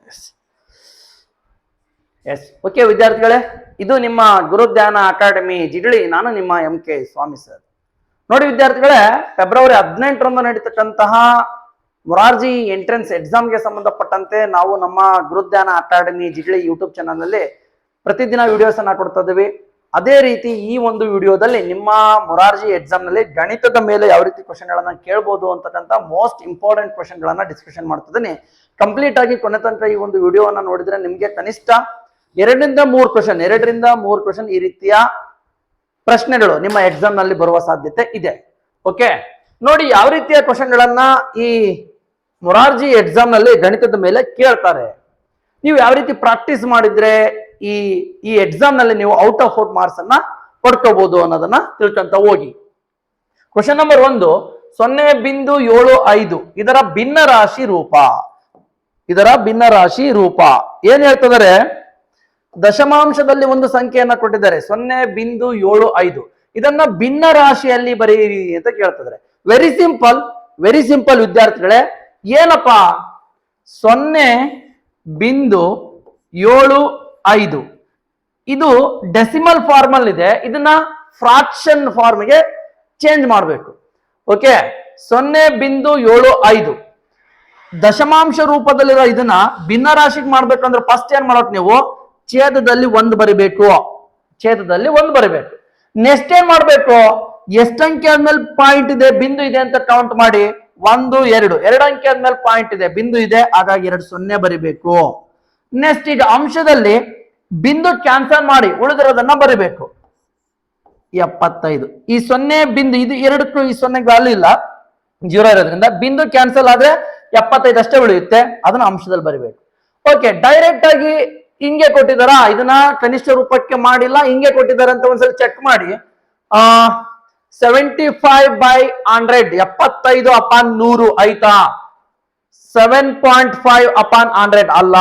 Yes okay ವಿದ್ಯಾರ್ಥಿಗಳೇ, ಇದು ನಿಮ್ಮ ಗುರುಧ್ಯಾನ ಅಕಾಡೆಮಿ ಜಿಗಳಿ. ನಾನು ನಿಮ್ಮ MK ಸ್ವಾಮಿ ಸರ್. ನೋಡಿ ವಿದ್ಯಾರ್ಥಿಗಳೇ, ಫೆಬ್ರವರಿ 18ರಂದು ನಡೀತಕ್ಕಂತಹ ಮೊರಾರ್ಜಿ ಎಂಟ್ರೆನ್ಸ್ ಎಕ್ಸಾಮ್ಗೆ ಸಂಬಂಧಪಟ್ಟಂತೆ ನಾವು ನಮ್ಮ ಗುರುಧ್ಯಾನ ಅಕಾಡೆಮಿ ಜಿಗಳಿ ಯೂಟ್ಯೂಬ್ ಚಾನಲ್ ನಲ್ಲಿ ಪ್ರತಿದಿನ ವಿಡಿಯೋಸ್ ಅನ್ನ ಕೊಡ್ತಾ ಇದ್ದೀವಿ. ಅದೇ ರೀತಿ ಈ ಒಂದು ವಿಡಿಯೋದಲ್ಲಿ ನಿಮ್ಮ ಮೊರಾರ್ಜಿ ಎಕ್ಸಾಮ್ ನಲ್ಲಿ ಗಣಿತದ ಮೇಲೆ ಯಾವ ರೀತಿ ಕ್ವಶನ್ ಗಳನ್ನ ಕೇಳಬಹುದು ಅಂತಕ್ಕಂಥ ಮೋಸ್ಟ್ ಇಂಪಾರ್ಟೆಂಟ್ ಕ್ವಶನ್ ಗಳನ್ನ ಡಿಸ್ಕಷನ್ ಮಾಡ್ತಿದ್ದೀನಿ. ಕಂಪ್ಲೀಟ್ ಆಗಿ ಕೊನೆ ತನಕ ಈ ಒಂದು ವಿಡಿಯೋವನ್ನ ನೋಡಿದ್ರೆ ನಿಮ್ಗೆ ಕನಿಷ್ಠ 2ರಿಂದ 3 ಕ್ವಶನ್ ಈ ರೀತಿಯ ಪ್ರಶ್ನೆಗಳು ನಿಮ್ಮ ಎಕ್ಸಾಮ್ ನಲ್ಲಿ ಬರುವ ಸಾಧ್ಯತೆ ಇದೆ. ಓಕೆ, ನೋಡಿ ಯಾವ ರೀತಿಯ ಕ್ವಶನ್ ಗಳನ್ನ ಈ ಮೊರಾರ್ಜಿ ಎಕ್ಸಾಮ್ ನಲ್ಲಿ ಗಣಿತದ ಮೇಲೆ ಕೇಳ್ತಾರೆ. ನೀವು ಯಾವ ರೀತಿ ಪ್ರಾಕ್ಟೀಸ್ ಮಾಡಿದ್ರೆ ಈ ಎಕ್ಸಾಮ್ ನಲ್ಲಿ ನೀವು ಔಟ್ ಆಫ್ ಔಟ್ ಮಾರ್ಕ್ಸ್ ಅನ್ನ ಪಡ್ಕೋಬಹುದು ಅನ್ನೋದನ್ನ ತಿಳ್ಕೊಂತ ಹೋಗಿ. ಕ್ವಶನ್ ನಂಬರ್ 1, 0.75 ಇದರ ಭಿನ್ನ ರಾಶಿ ರೂಪ ಏನ್ ಹೇಳ್ತಿದ್ದಾರೆ? ದಶಮಾಂಶದಲ್ಲಿ ಒಂದು ಸಂಖ್ಯೆಯನ್ನ ಕೊಟ್ಟಿದ್ದಾರೆ 0.75. ಇದನ್ನ ಭಿನ್ನ ರಾಶಿಯಲ್ಲಿ ಬರೆಯಿರಿ ಅಂತ ಕೇಳ್ತಿದ್ದಾರೆ. ವೆರಿ ಸಿಂಪಲ್ ವಿದ್ಯಾರ್ಥಿಗಳೇ. ಏನಪ್ಪಾ 0.75 ಇದು ಡೆಸಿಮಲ್ ಫಾರ್ಮ್ ಅಲ್ಲಿ ಇದೆ. ಇದನ್ನ ಫ್ರಾಕ್ಷನ್ ಫಾರ್ಮ್ಗೆ ಚೇಂಜ್ ಮಾಡಬೇಕು. ಓಕೆ, 0.75 ದಶಮಾಂಶ ರೂಪದಲ್ಲಿರೋ ಇದನ್ನ ಭಿನ್ನ ರಾಶಿಗೆ ಮಾಡ್ಬೇಕಂದ್ರೆ ಫಸ್ಟ್ ಏನ್ ಮಾಡೋಕ್ ನೀವು ಛೇದದಲ್ಲಿ 1 ಬರಿಬೇಕು. ನೆಕ್ಸ್ಟ್ ಏನ್ ಮಾಡ್ಬೇಕು? ಎಷ್ಟು ಅಂಕೆ ಆದ್ಮೇಲೆ ಪಾಯಿಂಟ್ ಇದೆ, ಬಿಂದು ಇದೆ ಅಂತ ಕೌಂಟ್ ಮಾಡಿ 1 2 ಅಂಕೆ ಆದ್ಮೇಲೆ ಪಾಯಿಂಟ್ ಇದೆ, ಬಿಂದು ಇದೆ, ಹಾಗಾಗಿ 2 0 ಬರಿಬೇಕು. ನೆಕ್ಸ್ಟ್ ಈಗ ಅಂಶದಲ್ಲಿ ಬಿಂದು ಕ್ಯಾನ್ಸಲ್ ಮಾಡಿ ಉಳಿದಿರೋದನ್ನ ಬರಿಬೇಕು 75. ಈ 0 ಬಿಂದು ಇದು ಎರಡಕ್ಕೂ ಈ 0 ವ್ಯಾಲ್ಯೂ ಇಲ್ಲ, 0 ಇರೋದ್ರಿಂದ ಬಿಂದು ಕ್ಯಾನ್ಸಲ್ ಆದ್ರೆ 75 ಅಷ್ಟೇ ಉಳಿಯುತ್ತೆ, ಅದನ್ನ ಅಂಶದಲ್ಲಿ ಬರಿಬೇಕು. ಓಕೆ, ಡೈರೆಕ್ಟ್ ಆಗಿ ಹಿಂಗೆ ಕೊಟ್ಟಿದಾರ, ಇದನ್ನ ಕನಿಷ್ಠ ರೂಪಕ್ಕೆ ಮಾಡಿಲ್ಲ, ಹಿಂಗೆ ಕೊಟ್ಟಿದ್ದಾರೆ ಅಂತ ಒಂದ್ಸಲ ಚೆಕ್ ಮಾಡಿ. 75/100 75/100 ಆಯ್ತಾ? 7.5/100 ಅಲ್ಲ,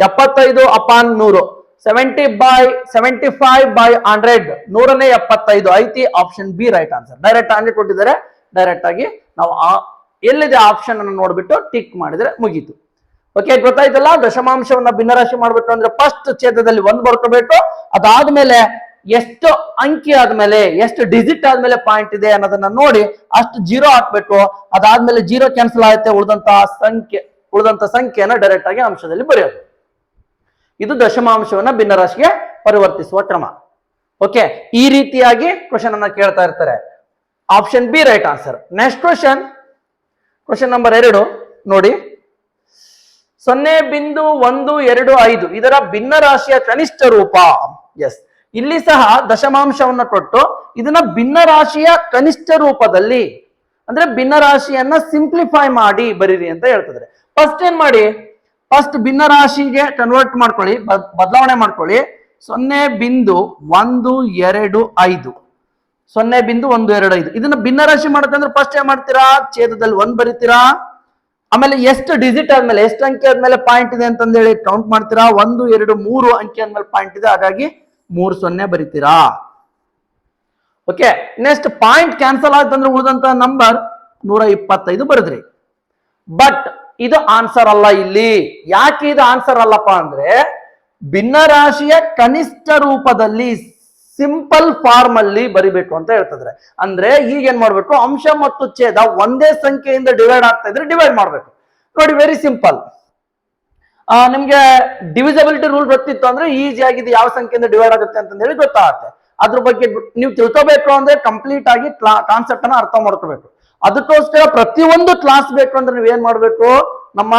75/100 75/100 100ನೇ 75 ಐತಿ. Option B right answer. Direct ಹಂಗೆ ಕೊಟ್ಟಿದ್ದಾರೆ, ಡೈರೆಕ್ಟ್ ಆಗಿ ನಾವು ಎಲ್ಲಿದೆ ಆಪ್ಷನ್ ಅನ್ನು ನೋಡ್ಬಿಟ್ಟು ಟಿಕ್ ಮಾಡಿದ್ರೆ ಮುಗೀತು. ಓಕೆ, ಗೊತ್ತಾಯ್ತಲ್ಲ? ದಶಮಾಂಶವನ್ನ ಭಿನ್ನರಾಶಿ ಮಾಡ್ಬೇಕು ಅಂದ್ರೆ ಫಸ್ಟ್ ಛೇದದಲ್ಲಿ 1 ಬರ್ಕೋಬೇಕು. ಅದಾದ್ಮೇಲೆ ಎಷ್ಟು ಅಂಕಿ ಆದ್ಮೇಲೆ, ಎಷ್ಟು ಡಿಜಿಟ್ ಆದ್ಮೇಲೆ ಪಾಯಿಂಟ್ ಇದೆ ಅನ್ನೋದನ್ನ ನೋಡಿ ಅಷ್ಟು 0 ಹಾಕ್ಬೇಕು. ಅದಾದ್ಮೇಲೆ 0 ಕ್ಯಾನ್ಸಲ್ ಆಗುತ್ತೆ, ಉಳಿದಂತ ಸಂಖ್ಯೆಯನ್ನ ಡೈರೆಕ್ಟ್ ಆಗಿ ಅಂಶದಲ್ಲಿ ಬರೆಯೋದು. ಇದು ದಶಮಾಂಶವನ್ನ ಭಿನ್ನರಾಶಿಗೆ ಪರಿವರ್ತಿಸುವ ಕ್ರಮ. ಓಕೆ, ಈ ರೀತಿಯಾಗಿ ಕ್ವಶನ್ ಅನ್ನ ಕೇಳ್ತಾ ಇರ್ತಾರೆ. Option B right answer. Next question number 2 ನೋಡಿ. 0.125 ಇದರ ಭಿನ್ನ ರಾಶಿಯ ಕನಿಷ್ಠ ರೂಪ. ಎಸ್, ಇಲ್ಲಿ ಸಹ ದಶಮಾಂಶವನ್ನ ಕೊಟ್ಟು ಇದನ್ನ ಭಿನ್ನ ರಾಶಿಯ ಕನಿಷ್ಠ ರೂಪದಲ್ಲಿ ಅಂದ್ರೆ ಭಿನ್ನ ರಾಶಿಯನ್ನ ಸಿಂಪ್ಲಿಫೈ ಮಾಡಿ ಬರೀರಿ ಅಂತ ಹೇಳ್ತಿದ್ರೆ. ಫಸ್ಟ್ ಏನ್ ಮಾಡಿ, ಫಸ್ಟ್ ಭಿನ್ನ ರಾಶಿಗೆ ಕನ್ವರ್ಟ್ ಮಾಡ್ಕೊಳ್ಳಿ, ಬದಲಾವಣೆ ಮಾಡ್ಕೊಳ್ಳಿ. 0.125 0.125 ಇದನ್ನ ಭಿನ್ನ ರಾಶಿ ಮಾಡಕಂದ್ರೆ ಫಸ್ಟ್ ಏನ್ ಮಾಡ್ತೀರಾ? ಛೇದದಲ್ಲಿ 1 ಬರಿತೀರಾ. ಆಮೇಲೆ ಎಷ್ಟು ಡಿಜಿಟ್ ಆದ್ಮೇಲೆ, ಎಷ್ಟು ಅಂಕೆ ಆದ್ಮೇಲೆ ಪಾಯಿಂಟ್ ಇದೆ ಅಂತಂದೇಳಿ ಕೌಂಟ್ ಮಾಡ್ತೀರಾ. 1 2 3 ಅಂಕೆ ಆದ್ಮೇಲೆ ಪಾಯಿಂಟ್ ಇದೆ, ಹಾಗಾಗಿ 3 0 ಬರಿತೀರಾ. ಓಕೆ, ನೆಕ್ಸ್ಟ್ ಪಾಯಿಂಟ್ ಕ್ಯಾನ್ಸಲ್ ಆಯ್ತಂದ್ರೆ ಉಳಿದಂತ ನಂಬರ್ 125 ಬರೆದ್ರಿ. ಬಟ್ ಇದು ಆನ್ಸರ್ ಅಲ್ಲ. ಇಲ್ಲಿ ಯಾಕೆ ಇದು ಆನ್ಸರ್ ಅಲ್ಲಪ್ಪ ಅಂದ್ರೆ ಭಿನ್ನ ರಾಶಿಯ ಕನಿಷ್ಠ ರೂಪದಲ್ಲಿ ಸಿಂಪಲ್ ಫಾರ್ಮ್ ಅಲ್ಲಿ ಬರಿಬೇಕು ಅಂತ ಹೇಳ್ತಿದ್ರೆ. ಅಂದ್ರೆ ಈಗ ಏನ್ ಮಾಡ್ಬೇಕು? ಅಂಶ ಮತ್ತು ಛೇದ ಒಂದೇ ಸಂಖ್ಯೆಯಿಂದ ಡಿವೈಡ್ ಆಗ್ತಾ ಇದ್ರೆ ಡಿವೈಡ್ ಮಾಡ್ಬೇಕು. ನೋಡಿ, ವೆರಿ ಸಿಂಪಲ್. ನಿಮ್ಗೆ ಡಿವಿಸಿಬಿಲಿಟಿ ರೂಲ್ ಗೊತ್ತಿತ್ತು ಅಂದ್ರೆ ಈಸಿ ಆಗಿದೆ ಯಾವ ಸಂಖ್ಯೆಯಿಂದ ಡಿವೈಡ್ ಆಗುತ್ತೆ ಅಂತ ಹೇಳಿ ಗೊತ್ತಾಗುತ್ತೆ. ಅದ್ರ ಬಗ್ಗೆ ನೀವು ತಿಳ್ಕೋಬೇಕು ಅಂದ್ರೆ ಕಂಪ್ಲೀಟ್ ಆಗಿ ಕಾನ್ಸೆಪ್ಟ್ ಅನ್ನ ಅರ್ಥ ಮಾಡ್ಕೋಬೇಕು. ಅದಕ್ಕೋಸ್ಕರ ಪ್ರತಿಯೊಂದು ಕ್ಲಾಸ್ ಬೇಕು ಅಂದ್ರೆ ನೀವ್ ಏನ್ ಮಾಡ್ಬೇಕು? ನಮ್ಮ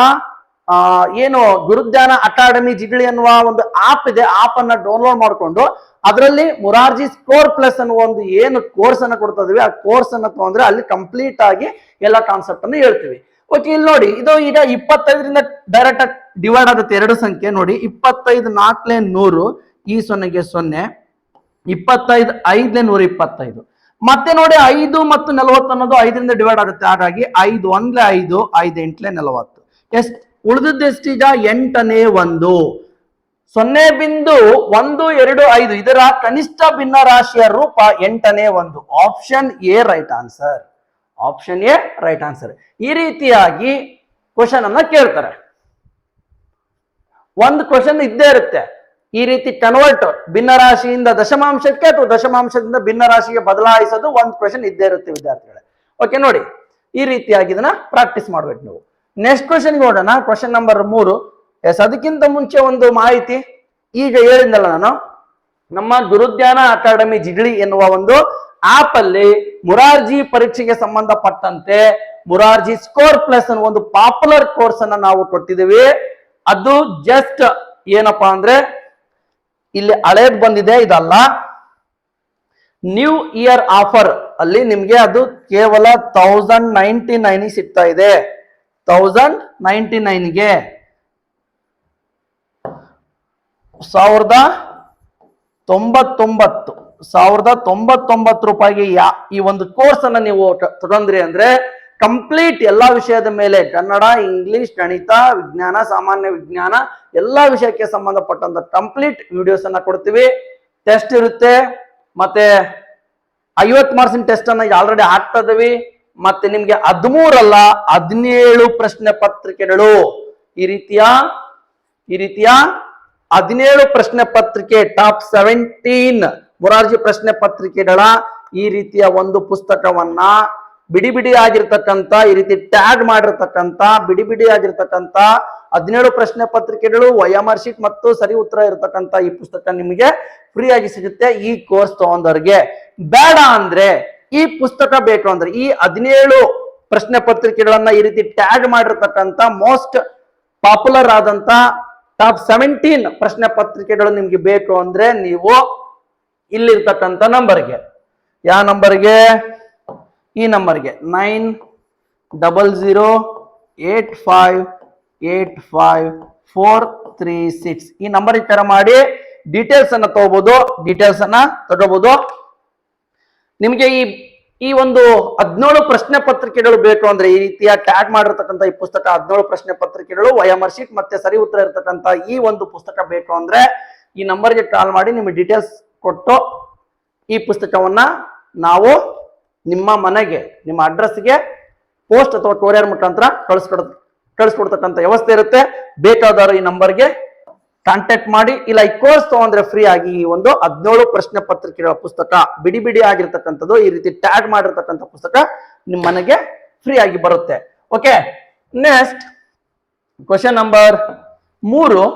ಏನು ಗುರುಧ್ಯಾನ ಅಕಾಡೆಮಿ ಜಿಗಳಿ ಅನ್ನುವ ಒಂದು ಆಪ್ ಇದೆ, ಆಪ್ ಅನ್ನ ಡೌನ್ಲೋಡ್ ಮಾಡ್ಕೊಂಡು ಅದರಲ್ಲಿ ಮೊರಾರ್ಜಿ ಸ್ಕೋರ್ ಪ್ಲಸ್ ಅನ್ನುವ ಒಂದು ಏನು ಕೋರ್ಸ್ ಅನ್ನ ಕೊಡ್ತಾ ಇದೀವಿ, ಆ ಕೋರ್ಸ್ ಅನ್ನ ತಗೊಂಡ್ರೆ ಅಲ್ಲಿ ಕಂಪ್ಲೀಟ್ ಆಗಿ ಎಲ್ಲ ಕಾನ್ಸೆಪ್ಟ್ ಅನ್ನು ಹೇಳ್ತೀವಿ. ಓಕೆ, ಇಲ್ಲಿ ನೋಡಿ, ಇದು ಈಗ 25ರಿಂದ ಡೈರೆಕ್ಟ್ ಆಗಿ ಡಿವೈಡ್ ಆಗುತ್ತೆ ಎರಡು ಸಂಖ್ಯೆ. ನೋಡಿ, 25 4 100, ಈ 0ಗೆ 0, 25 5 125. ಮತ್ತೆ ನೋಡಿ 5 ಮತ್ತು 40 ಅನ್ನೋದು 5ರಿಂದ ಡಿವೈಡ್ ಆಗುತ್ತೆ, ಹಾಗಾಗಿ 5 1 5 5 8 40. ಎಷ್ಟು ಉಳಿದದ್ದು? ಎಷ್ಟೀಗ 8ನೇ 1. 0.125 ಇದರ ಕನಿಷ್ಠ ಭಿನ್ನ ರಾಶಿಯ ರೂಪ 8ನೇ 1. Option A right answer. Option A right answer. ಈ ರೀತಿಯಾಗಿ ಕ್ವಶನ್ ಅನ್ನ ಕೇಳ್ತಾರೆ. ಒಂದು ಕ್ವಶನ್ ಇದ್ದೇ ಇರುತ್ತೆ. ಈ ರೀತಿ ಕನ್ವರ್ಟ್ ಭಿನ್ನರಾಶಿಯಿಂದ ದಶಮಾಂಶಕ್ಕೆ ಅಥವಾ ದಶಮಾಂಶದಿಂದ ಭಿನ್ನರಾಶಿಗೆ ಬದಲಾಯಿಸೋದು ಒಂದು ಕ್ವಶನ್ ಇದ್ದೇ ಇರುತ್ತೆ ವಿದ್ಯಾರ್ಥಿಗಳೇ. ಓಕೆ, ನೋಡಿ ಈ ರೀತಿಯಾಗಿ ಇದನ್ನ ಪ್ರಾಕ್ಟೀಸ್ ಮಾಡ್ಬೇಕು ನೀವು. ನೆಕ್ಸ್ಟ್ ಕ್ವಶನ್ ನೋಡೋಣ, ಕ್ವಶನ್ ನಂಬರ್ 3. ಎಸ್, ಅದಕ್ಕಿಂತ ಮುಂಚೆ ಒಂದು ಮಾಹಿತಿ. ಈಗ ಹೇಳಿದ್ನಲ್ಲ ನಾನು, ನಮ್ಮ ಗುರುಜ್ಞಾನ ಅಕಾಡೆಮಿ ಜಿಗಳಿ ಎನ್ನುವ ಒಂದು ಆಪ್ ಅಲ್ಲಿ ಮುರಾರ್ಜಿ ಪರೀಕ್ಷೆಗೆ ಸಂಬಂಧಪಟ್ಟಂತೆ ಮುರಾರ್ಜಿ ಸ್ಕೋರ್ ಪ್ಲಸ್ ಅನ್ನೋ ಒಂದು ಪಾಪ್ಯುಲರ್ ಕೋರ್ಸ್ ಅನ್ನ ನಾವು ಕೊಟ್ಟಿದ್ದೀವಿ. ಅದು ಜಸ್ಟ್ ಏನಪ್ಪಾ ಅಂದ್ರೆ ಇಲ್ಲಿ ಹಳೇದ್ ಬಂದಿದೆ, ಇದಲ್ಲ. ನ್ಯೂ ಇಯರ್ ಆಫರ್ ಅಲ್ಲಿ ನಿಮ್ಗೆ ಅದು ಕೇವಲ 1099 ಸಿಗ್ತಾ ಇದೆ. 1099ಗೆ 1099 ರೂಪಾಯಿಗೆ ಈ ಒಂದು ಕೋರ್ಸ್ ಅನ್ನ ನೀವು ತಗೊಂಡ್ರಿ ಅಂದ್ರೆ ಕಂಪ್ಲೀಟ್ ಎಲ್ಲಾ ವಿಷಯದ ಮೇಲೆ ಕನ್ನಡ, ಇಂಗ್ಲಿಷ್, ಗಣಿತ, ವಿಜ್ಞಾನ, ಸಾಮಾನ್ಯ ವಿಜ್ಞಾನ ಎಲ್ಲಾ ವಿಷಯಕ್ಕೆ ಸಂಬಂಧಪಟ್ಟಂತ ಕಂಪ್ಲೀಟ್ ವಿಡಿಯೋಸ್ ಅನ್ನ ಕೊಡ್ತೀವಿ. ಟೆಸ್ಟ್ ಇರುತ್ತೆ, ಮತ್ತೆ 50 ಮಾರ್ಕ್ಸಿನ ಟೆಸ್ಟ್ ಅನ್ನ ಆಲ್ರೆಡಿ ಹಾಕ್ತಾ ಇದೀವಿ. ಮತ್ತೆ ನಿಮ್ಗೆ 13 ಅಲ್ಲ 17 ಪ್ರಶ್ನೆ ಪತ್ರಿಕೆಗಳು, ಈ ರೀತಿಯ 17 ಪ್ರಶ್ನೆ ಪತ್ರಿಕೆ, ಟಾಪ್ 17 ಮುರಾರ್ಜಿ ಪ್ರಶ್ನೆ ಪತ್ರಿಕೆಗಳ ಈ ರೀತಿಯ ಒಂದು ಪುಸ್ತಕವನ್ನ ಬಿಡಿ ಬಿಡಿ ಆಗಿರ್ತಕ್ಕಂಥ, ಈ ರೀತಿ ಟ್ಯಾಗ್ ಮಾಡಿರ್ತಕ್ಕಂಥ ಬಿಡಿ ಬಿಡಿ ಆಗಿರ್ತಕ್ಕಂಥ 17 ಪ್ರಶ್ನೆ ಪತ್ರಿಕೆಗಳು, OMR ಶೀಟ್ ಮತ್ತು ಸರಿ ಉತ್ತರ ಇರತಕ್ಕಂಥ ಈ ಪುಸ್ತಕ ನಿಮಗೆ ಫ್ರೀ ಆಗಿ ಸಿಗುತ್ತೆ ಈ ಕೋರ್ಸ್ ತಗೊಂಡವ್ರಿಗೆ. ಬೇಡ ಅಂದ್ರೆ ಈ ಪುಸ್ತಕ ಬೇಕು ಅಂದ್ರೆ ಈ 17 ಪ್ರಶ್ನೆ ಪತ್ರಿಕೆಗಳನ್ನ ಈ ರೀತಿ ಟ್ಯಾಗ್ ಮಾಡಿರ್ತಕ್ಕಂಥ ಮೋಸ್ಟ್ ಪಾಪ್ಯುಲರ್ ಆದಂತ ಟಾಪ್ 17 ಪ್ರಶ್ನೆ ಪತ್ರಿಕೆಗಳು ನಿಮ್ಗೆ ಬೇಕು ಅಂದ್ರೆ ನೀವು ಇಲ್ಲಿರ್ತಕ್ಕಂಥ ನಂಬರ್ಗೆ, ಯಾವ ನಂಬರ್ಗೆ, ಈ ನಂಬರ್ಗೆ 900085854436 ಈ ನಂಬರ್ ಕರೆ ಮಾಡಿ ಡೀಟೇಲ್ಸ್ ಅನ್ನ ತಗೋಬಹುದು. ನಿಮ್ಗೆ ಈ ಒಂದು 17 ಪ್ರಶ್ನೆ ಪತ್ರಿಕೆಗಳು ಬೇಕು ಅಂದ್ರೆ ಈ ರೀತಿಯ ಟ್ಯಾಗ್ ಮಾಡಿರ್ತಕ್ಕಂಥ ಈ ಪುಸ್ತಕ 17 ಪ್ರಶ್ನೆ ಪತ್ರಿಕೆಗಳು, OMR ಶೀಟ್ ಮತ್ತೆ ಸರಿ ಉತ್ತರ ಇರತಕ್ಕಂಥ ಈ ಒಂದು ಪುಸ್ತಕ ಬೇಕು ಅಂದ್ರೆ ಈ ನಂಬರ್ಗೆ ಕಾಲ್ ಮಾಡಿ ನಿಮಗೆ ಡೀಟೇಲ್ಸ್ ಕೊಟ್ಟು ಈ ಪುಸ್ತಕವನ್ನ ನಾವು ನಿಮ್ಮ ಮನೆಗೆ, ನಿಮ್ಮ ಅಡ್ರೆಸ್ಗೆ ಪೋಸ್ಟ್ ಅಥವಾ ಕೊರಿಯರ್ ಮುಖಾಂತರ ಕಳಿಸ್ಕೊಡ್ತಕ್ಕಂಥ ವ್ಯವಸ್ಥೆ ಇರುತ್ತೆ. ಬೇಕಾದವರು ಈ ನಂಬರ್ಗೆ ಕಾಂಟ್ಯಾಕ್ಟ್ ಮಾಡಿ. ಇಲ್ಲ ಈ ಕೋರ್ಸ್ ತಗೊಂಡ್ರೆ ಫ್ರೀ ಆಗಿ ಈ ಒಂದು 17 ಪ್ರಶ್ನೆ ಪತ್ರಿಕೆಗಳ ಪುಸ್ತಕ ಬಿಡಿ ಬಿಡಿ ಆಗಿರ್ತಕ್ಕಂಥದ್ದು ಈ ರೀತಿ ಟ್ಯಾಗ್ ಮಾಡಿರ್ತಕ್ಕಂಥ ಪುಸ್ತಕ ನಿಮ್ಮ ಮನೆಗೆ ಫ್ರೀ ಆಗಿ ಬರುತ್ತೆ. Okay, next question number 3.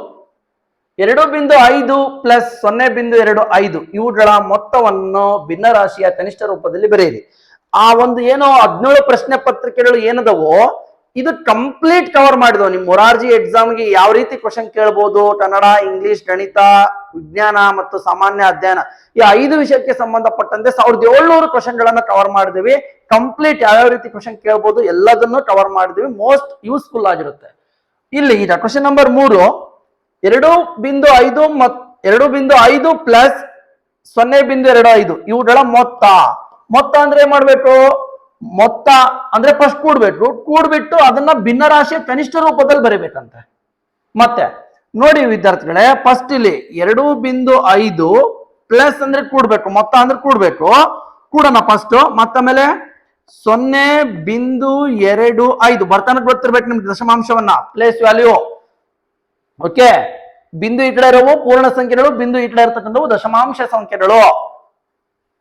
2.5 plus 0.25 ಇವುಗಳ ಮೊತ್ತವನ್ನು ಭಿನ್ನರಾಶಿಯ ಕನಿಷ್ಠ ರೂಪದಲ್ಲಿ ಬರೆಯಿರಿ. ಆ ಒಂದು ಏನೋ 17 ಪ್ರಶ್ನೆ ಪತ್ರಿಕೆಗಳು ಏನದವೋ ಇದು ಕಂಪ್ಲೀಟ್ ಕವರ್ ಮಾಡಿದವು. ನಿಮ್ ಮೊರಾರ್ಜಿ ಎಕ್ಸಾಮ್ಗೆ ಯಾವ ರೀತಿ ಕ್ವಶನ್ ಕೇಳಬಹುದು, ಕನ್ನಡ, ಇಂಗ್ಲಿಷ್, ಗಣಿತ, ವಿಜ್ಞಾನ ಮತ್ತು ಸಾಮಾನ್ಯ ಅಧ್ಯಯನ ಈ 5 ವಿಷಯಕ್ಕೆ ಸಂಬಂಧಪಟ್ಟಂತೆ 1700 ಕ್ವಶನ್ ಗಳನ್ನ ಕವರ್ ಮಾಡಿದೀವಿ. ಕಂಪ್ಲೀಟ್ ಯಾವ ರೀತಿ ಕ್ವಶನ್ ಕೇಳಬಹುದು ಎಲ್ಲದನ್ನು ಕವರ್ ಮಾಡಿದೀವಿ. ಮೋಸ್ಟ್ ಯೂಸ್ಫುಲ್ ಆಗಿರುತ್ತೆ. ಇಲ್ಲಿ ಈಗ ಕ್ವಶನ್ ನಂಬರ್ 3 2.5 ಮತ್ತು 2.5 ಪ್ಲಸ್ 0.25 ಇವುಗಳ ಮೊತ್ತ ಅಂದ್ರೆ ಏನ್ ಮಾಡ್ಬೇಕು, ಮೊತ್ತ ಅಂದ್ರೆ ಫಸ್ಟ್ ಕೂಡ್ಬಿಟ್ಟು ಅದನ್ನ ಭಿನ್ನರಾಶಿಯ ಕನಿಷ್ಠ ರೂಪದಲ್ಲಿ ಬರೀಬೇಕಂತೆ. ಮತ್ತೆ ನೋಡಿ ವಿದ್ಯಾರ್ಥಿಗಳೇ, ಫಸ್ಟ್ ಇಲ್ಲಿ 2.5 ಪ್ಲಸ್ ಅಂದ್ರೆ ಕೂಡ್ಬೇಕು, ಮೊತ್ತ ಅಂದ್ರೆ ಕೂಡೋಣ ಫಸ್ಟ್. ಮತ್ತಮೇಲೆ 0.25 ಬರ್ತಾನೆ ಗೊತ್ತಿರ್ಬೇಕು ನಿಮ್ಗೆ ದಶಮಾಂಶವನ್ನ, ಪ್ಲೇಸ್ ವ್ಯಾಲ್ಯೂ. ಓಕೆ, ಬಿಂದು ಈ ಕಡೆ ಇರೋವು ಪೂರ್ಣ ಸಂಖ್ಯೆಗಳು, ಬಿಂದು ಈ ಕಡೆ ಇರತಕ್ಕಂಥವು ದಶಮಾಂಶ ಸಂಖ್ಯೆಗಳು.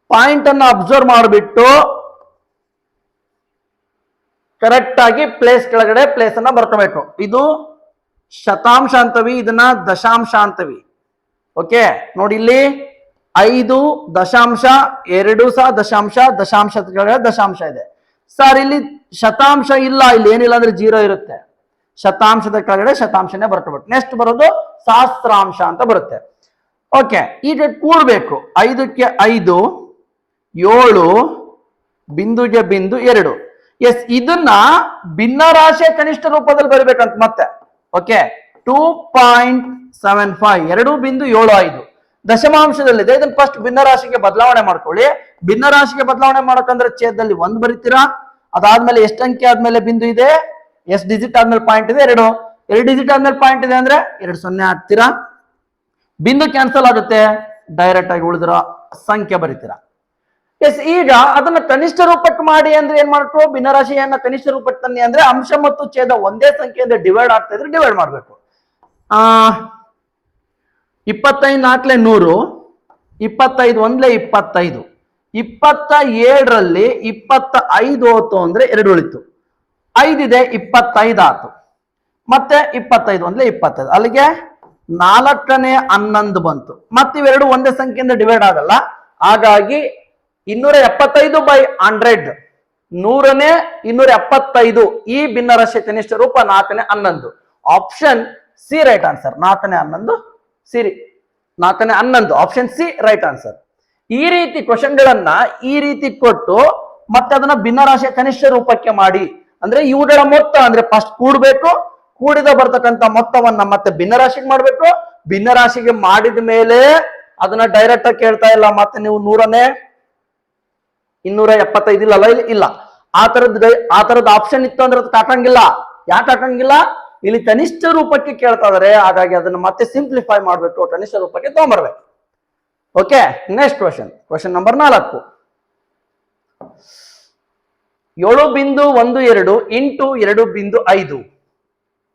ಪಾಯಿಂಟ್ ಅನ್ನ ಅಬ್ಸರ್ವ್ ಮಾಡಿಬಿಟ್ಟು ಕರೆಕ್ಟ್ ಆಗಿ ಪ್ಲೇಸ್ ಕೆಳಗಡೆ ಪ್ಲೇಸ್ ಅನ್ನ ಬರ್ಕೋಬೇಕು. ಇದು ಶತಾಂಶ ಅಂತವಿ, ಇದನ್ನ ದಶಾಂಶ ಅಂತವಿ. ಓಕೆ, ನೋಡಿ ಇಲ್ಲಿ 5 ದಶಾಂಶ 2 ಸಹ ದಶಾಂಶ, ದಶಾಂಶದ ಕೆಳಗಡೆ ದಶಾಂಶ ಇದೆ. ಸರ್ ಇಲ್ಲಿ ಶತಾಂಶ ಇಲ್ಲ, ಇಲ್ಲಿ ಏನಿಲ್ಲ ಅಂದ್ರೆ 0 ಇರುತ್ತೆ. ಶತಾಂಶದ ಕೆಳಗಡೆ ಶತಾಂಶನೇ ಬರ್ಕೋಬೇಕು. ನೆಕ್ಸ್ಟ್ ಬರೋದು ಸಹಸ್ರಾಂಶ ಅಂತ ಬರುತ್ತೆ. ಓಕೆ, ಈಗ ಕೂಡ್ಬೇಕು. 5ಕ್ಕೆ 5, 7, ಬಿಂದುಗೆ ಬಿಂದು 2. ಎಸ್, ಇದನ್ನ ಭಿನ್ನರಾಶಿಯ ಕನಿಷ್ಠ ರೂಪದಲ್ಲಿ ಬರಬೇಕಂತ ಮತ್ತೆ. ಓಕೆ, 2.75 2.75 ದಶಮಾಂಶದಲ್ಲಿದೆ. ಇದನ್ನ ಫಸ್ಟ್ ಭಿನ್ನರಾಶಿಗೆ ಬದಲಾವಣೆ ಮಾಡ್ಕೊಳ್ಳಿ. ಭಿನ್ನರಾಶಿಗೆ ಬದಲಾವಣೆ ಮಾಡಕಂದ್ರೆ ಛೇದದಲ್ಲಿ 1 ಬರೀತೀರಾ. ಅದಾದ್ಮೇಲೆ ಎಷ್ಟು ಅಂಕೆ ಆದ್ಮೇಲೆ ಬಿಂದು ಇದೆ, ಎಷ್ಟು ಡಿಜಿಟ್ ಆದ್ಮೇಲೆ ಪಾಯಿಂಟ್ ಇದೆ, 2 ಡಿಜಿಟ್ ಆದ್ಮೇಲೆ ಪಾಯಿಂಟ್ ಇದೆ ಅಂದ್ರೆ 2 0 ಹಾಕ್ತೀರಾ. ಬಿಂದು ಕ್ಯಾನ್ಸಲ್ ಆಗುತ್ತೆ, ಡೈರೆಕ್ಟ್ ಆಗಿ ಉಳಿದಿರೋ ಸಂಖ್ಯೆ ಬರೀತೀರಾ. ಎಸ್, ಈಗ ಅದನ್ನ ಕನಿಷ್ಠ ರೂಪಕ್ಕೆ ಮಾಡಿ ಅಂದ್ರೆ ಏನ್ ಮಾಡ್ಕೋ, ಭಿನ್ನರಾಶಿಯನ್ನ ಕನಿಷ್ಠ ರೂಪಕ್ಕೆ ತನ್ನಿ ಅಂದ್ರೆ ಅಂಶ ಮತ್ತು ಛೇದ ಒಂದೇ ಸಂಖ್ಯೆಯಿಂದ ಡಿವೈಡ್ ಆಗ್ತಾ ಇದ್ರೆ ಡಿವೈಡ್ ಮಾಡ್ಬೇಕು. ಆ 25 ನಾಲ್ಕಲೆ 100, 25 ಒಂದ್ಲೆ 25, 27ರಲ್ಲಿ 25 ಹೋತು ಅಂದ್ರೆ 2 ಉಳಿತು, 5 ಇದೆ 25 ಆತು, ಮತ್ತೆ 25 ಒಂದ್ಲೆ 25, ಅಲ್ಲಿಗೆ 4ನೇ 11 ಬಂತು. ಮತ್ತೆ ಇವೆರಡು ಒಂದೇ ಸಂಖ್ಯೆಯಿಂದ ಡಿವೈಡ್ ಆಗಲ್ಲ, ಹಾಗಾಗಿ 275/100, 100ನೇ 275 ಈ ಭಿನ್ನರಾಶಿ ಕನಿಷ್ಠ ರೂಪ 4ನೇ 11. Option C right answer. 4ನೇ 11 ಸಿರಿ, 4ನೇ 11 ಆಪ್ಷನ್ ಸಿ ರೈಟ್ ಆನ್ಸರ್. ಈ ರೀತಿ ಕ್ವಶನ್ಗಳನ್ನ ಈ ರೀತಿ ಕೊಟ್ಟು ಮತ್ತೆ ಅದನ್ನ ಭಿನ್ನರಾಶಿಯ ಕನಿಷ್ಠ ರೂಪಕ್ಕೆ ಮಾಡಿ, ಅಂದ್ರೆ ಇವುಗಳ ಮೊತ್ತ ಅಂದ್ರೆ ಫಸ್ಟ್ ಕೂಡಬೇಕು, ಕೂಡಿದ ಬರ್ತಕ್ಕಂಥ ಮೊತ್ತವನ್ನ ಮತ್ತೆ ಭಿನ್ನರಾಶಿಗೆ ಮಾಡ್ಬೇಕು, ಭಿನ್ನರಾಶಿಗೆ ಮಾಡಿದ ಮೇಲೆ ಅದನ್ನ ಡೈರೆಕ್ಟ್ ಆಗಿ ಕೇಳ್ತಾ ಇಲ್ಲ, ಮತ್ತೆ ನೀವು 100ನೇ 275 ಇಲ್ಲ ಇಲ್ಲ, ಆ ತರದ್ ಆಪ್ಷನ್ ಇತ್ತು ಅಂದ್ರೆ ಅದು ಹಾಕಂಗಿಲ್ಲ. ಯಾಕೆ ಹಾಕಂಗಿಲ್ಲ? ಇಲ್ಲಿ ಕನಿಷ್ಠ ರೂಪಕ್ಕೆ ಕೇಳ್ತಾ ಇದಾರೆ, ಹಾಗಾಗಿ ಅದನ್ನ ಮತ್ತೆ ಸಿಂಪ್ಲಿಫೈ ಮಾಡ್ಬಿಟ್ಟು ಕನಿಷ್ಠ ರೂಪಕ್ಕೆ ತಗೊಂಡ್ಬರ್ಬೇಕು. Okay, next question number 4. 7.12 into 2.5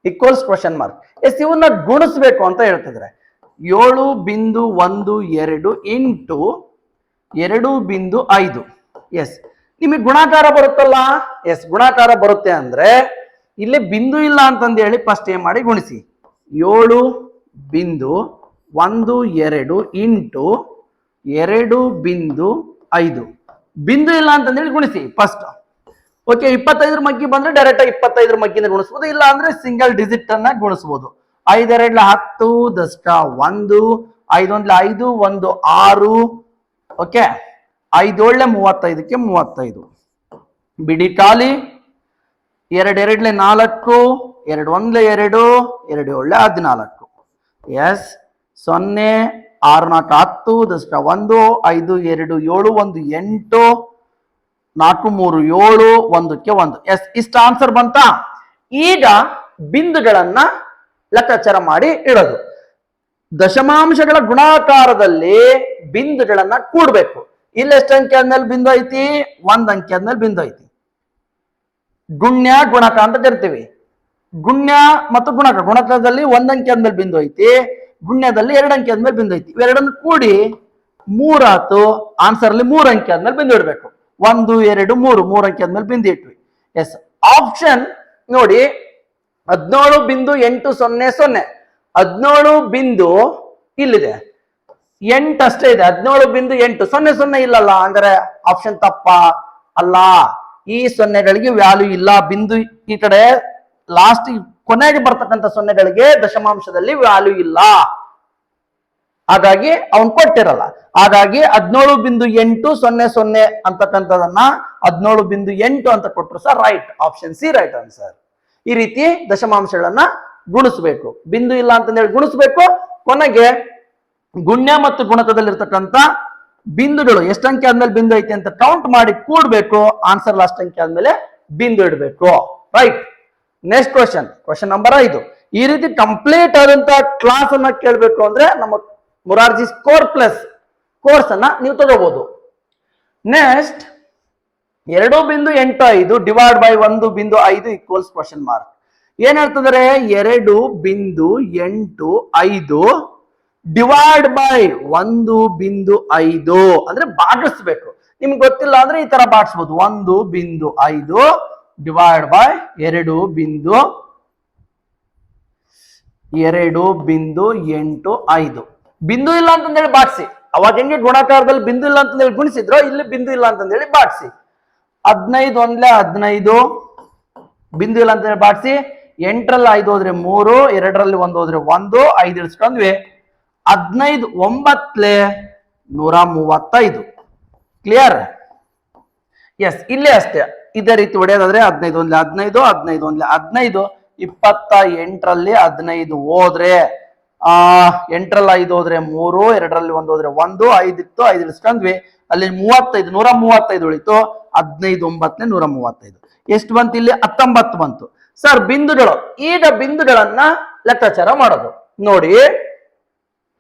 equals question mark. Yes, ಇವನ್ನ ಗುಣಿಸ್ಬೇಕು ಅಂತ ಹೇಳ್ತಿದ್ರೆ 7.12 ಇಂಟು 2.5. ಎಸ್, ನಿಮಗೆ ಗುಣಾಕಾರ ಬರುತ್ತಲ್ಲ? ಎಸ್, ಗುಣಾಕಾರ ಬರುತ್ತೆ ಅಂದ್ರೆ ಇಲ್ಲಿ ಬಿಂದು ಇಲ್ಲ ಅಂತಂದು ಹೇಳಿ ಫಸ್ಟ್ ಏನ್ ಮಾಡಿ ಗುಣಿಸಿ. 7.12 ಇಂಟು 2.5 ಬಿಂದು ಇಲ್ಲ ಅಂತಂದೇಳಿ ಗುಣಿಸಿ ಫಸ್ಟ್. ಓಕೆ, 25 ಮಗ್ಗಿ ಬಂದ್ರೆ ಡೈರೆಕ್ಟ್ ಆಗಿ 25 ಮಗ್ಗಿಂದ ಗುಣಿಸ್ಬೋದು, ಇಲ್ಲ ಅಂದ್ರೆ ಸಿಂಗಲ್ ಡಿಜಿಟ್ ಅನ್ನ ಗುಣಿಸ್ಬೋದು. 5 2 10 10 1, 5 1 5 1 6. ಓಕೆ, 5 7 35ಕ್ಕೆ 35 ಬಿಡಿ ಖಾಲಿ. 2 2 4, 2 1 2, 2 7 14. ಎಸ್, 0 6 4 10 10 1, 5 2 7 1 8, 4 3 7, 1ಕ್ಕೆ 1. ಎಸ್, ಇಷ್ಟ ಆನ್ಸರ್ ಬಂತ. ಈಗ ಬಿಂದುಗಳನ್ನ ಲೆಕ್ಕಾಚಾರ ಮಾಡಿ ಇಡೋದು. ದಶಮಾಂಶಗಳ ಗುಣಾಕಾರದಲ್ಲಿ ಬಿಂದುಗಳನ್ನ ಕೂಡಬೇಕು. ಇಲ್ಲಿ ಎಷ್ಟು ಅಂಕೆ ಆದ್ಮೇಲೆ ಬಿಂದು ಐತಿ? 1 ಅಂಕೆ ಆದ್ಮೇಲೆ ಬಿಂದು ಐತಿ. ಗುಣ್ಯ ಗುಣಕ ಅಂತ ಕರಿತೀವಿ. ಗುಣ್ಯ ಮತ್ತು ಗುಣಕ, ಗುಣಕದಲ್ಲಿ 1 ಅಂಕೆ ಆದ್ಮೇಲೆ ಬಿಂದು ಐತಿ, ಗುಣ್ಯದಲ್ಲಿ 2 ಅಂಕೆ ಆದ್ಮೇಲೆ ಬಿಂದು ಐತಿ. ಇವೆರಡನ್ನು ಕೂಡಿ 3 ಆತು. ಆನ್ಸರ್ ಅಲ್ಲಿ 3 ಅಂಕೆ ಆದ್ಮೇಲೆ ಬಿಂದು ಇಡಬೇಕು. 1 2 3 ಅಂಕೆ ಆದ್ಮೇಲೆ ಬಿಂದು ಇಟ್ವಿ. ಎಸ್, ಆಪ್ಷನ್ ನೋಡಿ 17.800. 17 ಬಿಂದು ಇಲ್ಲಿದೆ, 8 ಅಷ್ಟೇ ಇದೆ. 17.8 0 ಇಲ್ಲಲ್ಲ, ಅಂದ್ರೆ ಆಪ್ಷನ್ ತಪ್ಪ ಅಲ್ಲ. ಈ ಸೊನ್ನೆಗಳಿಗೆ ವ್ಯಾಲ್ಯೂ ಇಲ್ಲ. ಬಿಂದು ಈ ಕಡೆ ಲಾಸ್ಟ್ ಕೊನೆಗೆ ಬರ್ತಕ್ಕಂಥ ಸೊನ್ನೆಗಳಿಗೆ ದಶಮಾಂಶದಲ್ಲಿ ವ್ಯಾಲ್ಯೂ ಇಲ್ಲ, ಹಾಗಾಗಿ ಅವನ್ ಕೊಟ್ಟಿರಲ್ಲ. ಹಾಗಾಗಿ 17.800 ಅಂತಕ್ಕಂಥದನ್ನ 17.8 ಅಂತ ಕೊಟ್ಟರು sir right. Option C right answer. ಈ ರೀತಿ ದಶಮಾಂಶಗಳನ್ನ ಗುಣಿಸ್ಬೇಕು. ಬಿಂದು ಇಲ್ಲ ಅಂತಂದೇಳಿ ಗುಣಿಸ್ಬೇಕು. ಕೊನೆಗೆ ಗುಣ್ಯ ಮತ್ತು ಗುಣಕದಲ್ಲಿರ್ತಕ್ಕಂಥ ಬಿಂದುಗಳು ಎಷ್ಟು ಅಂಕೆ ಆದ್ಮೇಲೆ ಬಿಂದು ಐತಿ ಅಂತ ಕೌಂಟ್ ಮಾಡಿ ಕೂಡ್ಬೇಕು. ಆನ್ಸರ್ ಲಾಸ್ಟ್ ಅಂಕೆ ಆದ್ಮೇಲೆ ಬಿಂದು ಇಡಬೇಕು. ರೈಟ್. Next question number 5. ಈ ರೀತಿ ಕಂಪ್ಲೀಟ್ ಆದಂತ ಕ್ಲಾಸ್ ಅನ್ನ ಕೇಳಬೇಕು ಅಂದ್ರೆ ನಮ್ಮ ಮುರಾರ್ಜಿ ಸ್ಕೋರ್ ಪ್ಲಸ್ ಕೋರ್ಸ್ ಅನ್ನ ನೀವು ತಗೋಬಹುದು. Next 2.85 divide by 1.5 equals question mark. ಏನ್ ಹೇಳ್ತಿದ್ದಾರೆ? 2.85 ಡಿವೈಡ್ ಬೈ 1.5 ಅಂದ್ರೆ ಭಾಗಿಸ್ಬೇಕು. ನಿಮ್ಗೆ ಗೊತ್ತಿಲ್ಲ ಅಂದ್ರೆ ಈ ತರ ಭಾಗಿಸ್ಬೋದು. 1.5 ಡಿವೈಡ್ ಬೈ 2.85 ಬಿಂದು ಇಲ್ಲ ಅಂತಂದೇಳಿ ಬಾಡ್ಸಿ. ಅವಾಗ ಹೆಂಗೆ ಗುಣಾಕಾರದಲ್ಲಿ ಬಿಂದು ಇಲ್ಲ ಅಂತಂದೇಳಿ ಗುಣಿಸಿದ್ರು, ಇಲ್ಲಿ ಬಿಂದು ಇಲ್ಲ ಅಂತಂದೇಳಿ ಬಾಡ್ಸಿ. 15 1 15 ಬಿಂದು ಇಲ್ಲ ಅಂತೇಳಿ ಬಾಡ್ಸಿ. 8ರಲ್ಲಿ 5 ಹೋದ್ರೆ 3, 2ರಲ್ಲಿ 1 ಹೋದ್ರೆ 1, 5 ಇಳಿಸ್ಕೊಂಡ್ವಿ. 15 9 135. ಕ್ಲಿಯರ್? ಎಸ್, ಇಲ್ಲೇ ಅಷ್ಟೇ ಇದೇ ರೀತಿ ಹೊಡೆಯೋದಾದ್ರೆ 15 1 15 15 1 15 28ರಲ್ಲಿ 15 ಹೋದ್ರೆ 8ರಲ್ಲಿ 5 ಹೋದ್ರೆ 3, 2ರಲ್ಲಿ 1 ಹೋದ್ರೆ 1, 5 ಇತ್ತು 5 ಇಳಿಸ್ಕೊಂಡ್ವಿ. ಅಲ್ಲಿ 35 135 ಉಳಿತು. 15 9 135 ಎಷ್ಟು ಬಂತು? ಇಲ್ಲಿ 19 ಬಂತು. ಸರ್ ಬಿಂದುಗಳು, ಈಗ ಬಿಂದುಗಳನ್ನ ಲೆಕ್ಕಾಚಾರ ಮಾಡೋದು. ನೋಡಿ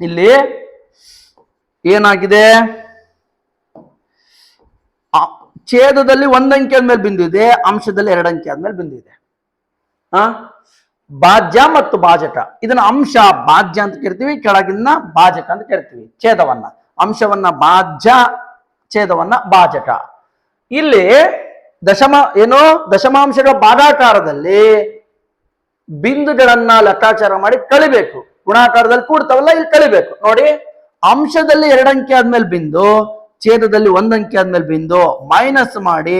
ಇಲ್ಲಿ ಏನಾಗಿದೆ? ಛೇದದಲ್ಲಿ 1 ಅಂಕೆ ಆದ್ಮೇಲೆ ಬಿಂದು ಇದೆ, ಅಂಶದಲ್ಲಿ 2 ಅಂಕೆ ಆದ್ಮೇಲೆ ಬಿಂದು ಇದೆ. ಭಾಜ್ಯ ಮತ್ತು ಭಾಜಕ. ಇದನ್ನ ಅಂಶ ಭಾಜ್ಯ ಅಂತ ಕರಿತೀವಿ, ಕೆಳಗಿನ ಭಾಜಕ ಅಂತ ಕರಿತೀವಿ. ಛೇದವನ್ನ, ಅಂಶವನ್ನ ಭಾಜ್ಯ, ಛೇದವನ್ನ ಭಾಜಕ. ಇಲ್ಲಿ ದಶಮಾಂಶಗಳ ಭಾಗಾಕಾರದಲ್ಲಿ ಬಿಂದುಗಳನ್ನ ಲೆಕ್ಕಾಚಾರ ಮಾಡಿ ಕಳಿಬೇಕು. ಗುಣಾಕಾರದಲ್ಲಿ ಕೂಡ್ತಾವಲ್ಲ, ಇಲ್ಲಿ ಕಳಿಬೇಕು. ನೋಡಿ, ಅಂಶದಲ್ಲಿ 2 ಅಂಕೆ ಆದ್ಮೇಲೆ ಬಿಂದು, ಛೇದದಲ್ಲಿ 1 ಅಂಕೆ ಆದ್ಮೇಲೆ ಬಿಂದು, ಮೈನಸ್ ಮಾಡಿ